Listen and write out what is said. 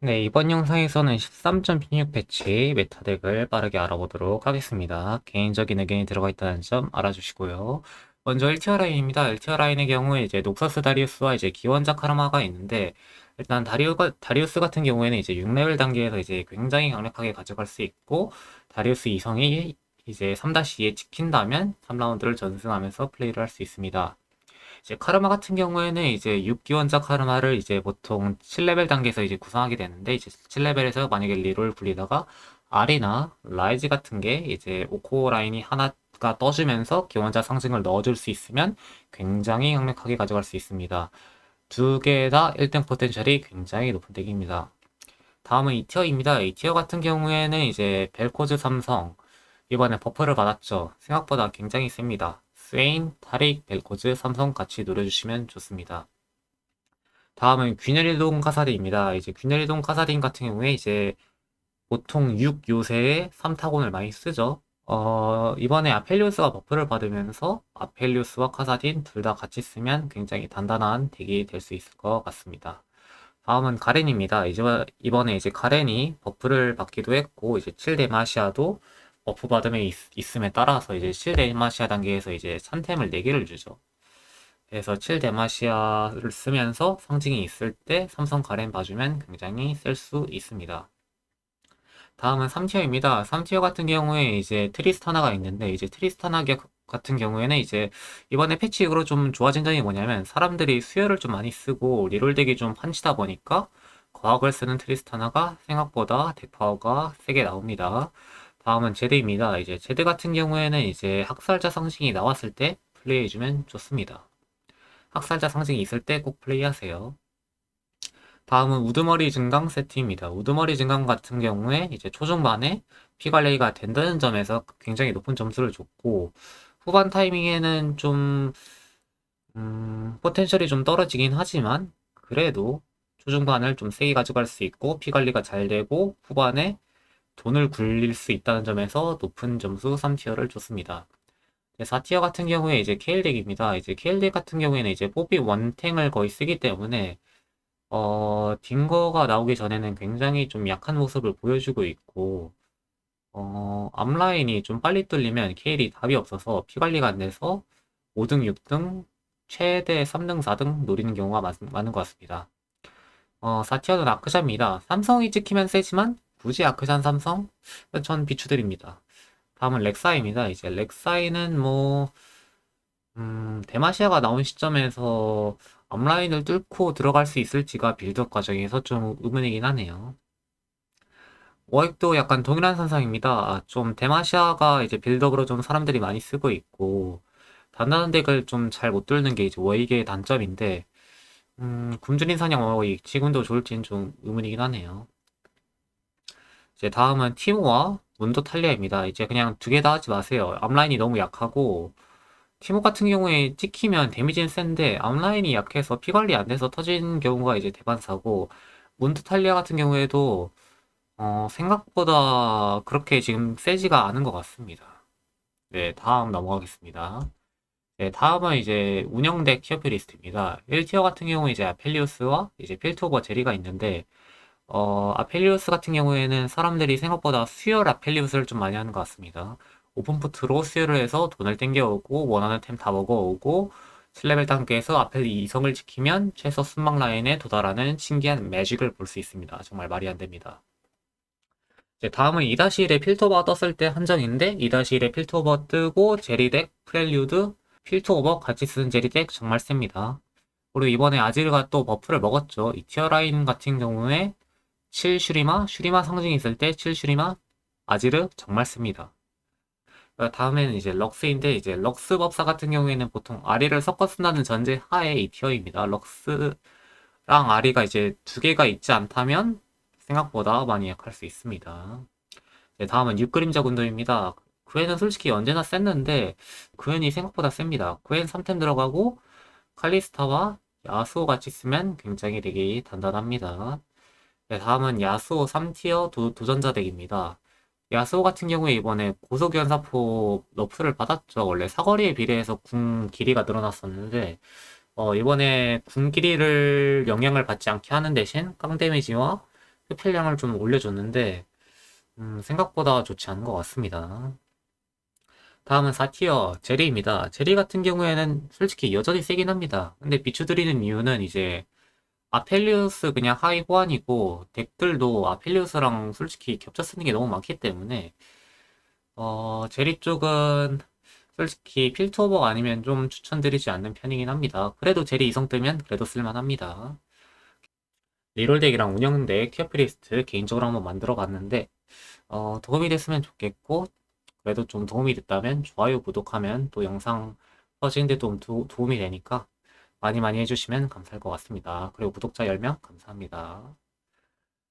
네, 이번 영상에서는 13.16 패치 메타덱을 빠르게 알아보도록 하겠습니다. 개인적인 의견이 들어가 있다는 점 알아주시고요. 먼저 1티어 라인입니다. 1티어 라인의 경우에 이제 녹서스 다리우스와 이제 기원자 카르마가 있는데, 일단 다리우스 같은 경우에는 이제 6레벨 단계에서 이제 굉장히 강력하게 가져갈 수 있고, 다리우스 이성이 이제 3-2에 찍힌다면 3라운드를 전승하면서 플레이를 할 수 있습니다. 이제 카르마 같은 경우에는 이제 6기원자 카르마를 이제 보통 7레벨 단계에서 이제 구성하게 되는데, 이제 7레벨에서 만약에 리롤 굴리다가 아리나, 라이즈 같은 게 이제 오코 라인이 하나가 떠주면서 기원자 상징을 넣어줄 수 있으면 굉장히 강력하게 가져갈 수 있습니다. 두 개 다 1등 포텐셜이 굉장히 높은 덱입니다. 다음은 2티어입니다. 2티어 같은 경우에는 이제 벨코즈 삼성, 이번에 버프를 받았죠. 생각보다 굉장히 셉니다. 스웨인, 타릭, 벨코즈, 삼성 같이 노려주시면 좋습니다. 다음은 균열이동 카사딘입니다. 이제 균열이동 카사딘 같은 경우에 이제 보통 6 요새에 3타곤을 많이 쓰죠. 이번에 아펠리우스가 버프를 받으면서 아펠리우스와 카사딘 둘 다 같이 쓰면 굉장히 단단한 덱이 될 수 있을 것 같습니다. 다음은 가렌입니다. 이번에 이제 가렌이 버프를 받기도 했고, 이제 7대마시아도 버프 받음에 있음에 따라서 이제 7대마시아 단계에서 이제 산템을 4개를 주죠. 그래서 7대마시아를 쓰면서 상징이 있을 때 삼성 가렌 봐주면 굉장히 쓸 수 있습니다. 다음은 3티어입니다. 3티어 같은 경우에 이제 트리스타나가 있는데, 이제 트리스타나 같은 경우에는 이제 이번에 패치 이후로 좀 좋아진 점이 뭐냐면, 사람들이 수혈을 좀 많이 쓰고 리롤덱이 좀 판치다 보니까 과학을 쓰는 트리스타나가 생각보다 덱 파워가 세게 나옵니다. 다음은 제드입니다. 이제 제드 같은 경우에는 이제 학살자 상징이 나왔을 때 플레이해주면 좋습니다. 학살자 상징이 있을 때 꼭 플레이하세요. 다음은 우두머리 증강 세트입니다. 우두머리 증강 같은 경우에 이제 초중반에 피관리가 된다는 점에서 굉장히 높은 점수를 줬고, 후반 타이밍에는 좀 포텐셜이 좀 떨어지긴 하지만 그래도 초중반을 좀 세게 가져갈 수 있고 피관리가 잘 되고 후반에 돈을 굴릴 수 있다는 점에서 높은 점수 3티어를 줬습니다. 4티어 같은 경우에 이제 케일덱입니다. 이제 케일덱 같은 경우에는 이제 뽀삐 원탱을 거의 쓰기 때문에 딩거가 나오기 전에는 굉장히 좀 약한 모습을 보여주고 있고, 앞라인이 좀 빨리 뚫리면 케일이 답이 없어서 피 관리가 안 돼서 5등, 6등, 최대 3등, 4등 노리는 경우가 많은 것 같습니다. 4티어는 아크샤입니다. 삼성이 찍히면 세지만 굳이 아크샤는 삼성? 전 비추드립니다. 다음은 렉사이입니다. 이제 렉사이는 뭐 대마시아가 나온 시점에서 앞라인을 뚫고 들어갈 수 있을지가 빌드업 과정에서 좀 의문이긴 하네요. 워익도 약간 동일한 선상입니다. 좀 대마시아가 이제 빌드업으로 좀 사람들이 많이 쓰고 있고, 단단한 덱을 좀 잘 못 뚫는 게 이제 워익의 단점인데, 굶주린 사냥 워익, 지금도 좋을지는 좀 의문이긴 하네요. 이제 다음은 티모와 문도 탈리아입니다. 이제 그냥 두 개 다 하지 마세요. 앞라인이 너무 약하고, 티모 같은 경우에 찍히면 데미지는 센데 앞라인이 약해서 피 관리 안 돼서 터진 경우가 이제 대반사고, 몬드탈리아 같은 경우에도 생각보다 그렇게 지금 세지가 않은 것 같습니다. 네, 다음 넘어가겠습니다. 네, 다음은 이제 운영덱 티어표 리스트입니다. 1티어 같은 경우 이제 아펠리우스와 이제 필토버 제리가 있는데, 아펠리우스 같은 경우에는 사람들이 생각보다 수혈 아펠리우스를 좀 많이 하는 것 같습니다. 오픈푸트로 수혈을 해서 돈을 땡겨오고 원하는 템 다 먹어오고 7레벨 단계에서 아펠 이성을 지키면 최소 순방 라인에 도달하는 신기한 매직을 볼 수 있습니다. 정말 말이 안 됩니다. 이제 다음은 2-1에 필터버 떴을 때 한정인데 2-1에 필터버 뜨고 제리덱, 프렐류드, 필터오버 같이 쓰는 제리덱 정말 셉니다. 그리고 이번에 아지르가 또 버프를 먹었죠. 이 티어 라인 같은 경우에 7 슈리마 상징이 있을 때 7 슈리마, 아지르 정말 씁니다. 다음에는 이제 럭스인데 이제 럭스 법사 같은 경우에는 보통 아리를 섞어 쓴다는 전제 하에 이 티어입니다. 럭스랑 아리가 이제 두 개가 있지 않다면 생각보다 많이 약할 수 있습니다. 네, 다음은 육그림자 군도입니다. 그애는 솔직히 언제나 셌는데 그앤이 생각보다 셉니다. 그앤 3템 들어가고 칼리스타와 야수호 같이 쓰면 굉장히 되게 단단합니다. 네, 다음은 야수호 3티어 도전자 덱입니다. 야수호 같은 경우에 이번에 고속연사포 너프를 받았죠. 원래 사거리에 비례해서 궁 길이가 늘어났었는데 이번에 궁 길이를 영향을 받지 않게 하는 대신 깡 데미지와 흡혈량을 좀 올려줬는데 생각보다 좋지 않은 것 같습니다. 다음은 4티어 제리입니다. 제리 같은 경우에는 솔직히 여전히 세긴 합니다. 근데 비추드리는 이유는 이제 아펠리우스 그냥 하이 호환이고 덱들도 아펠리우스랑 솔직히 겹쳐 쓰는 게 너무 많기 때문에 제리 쪽은 솔직히 필터버가 아니면 좀 추천드리지 않는 편이긴 합니다. 그래도 제리 이성 뜨면 그래도 쓸만합니다. 리롤덱이랑 운영덱, 티어프리스트 개인적으로 한번 만들어 봤는데 도움이 됐으면 좋겠고 그래도 좀 도움이 됐다면 좋아요, 구독하면 또 영상 퍼지는데 좀 도움이 되니까 많이 많이 해주시면 감사할 것 같습니다. 그리고 구독자 10명 감사합니다.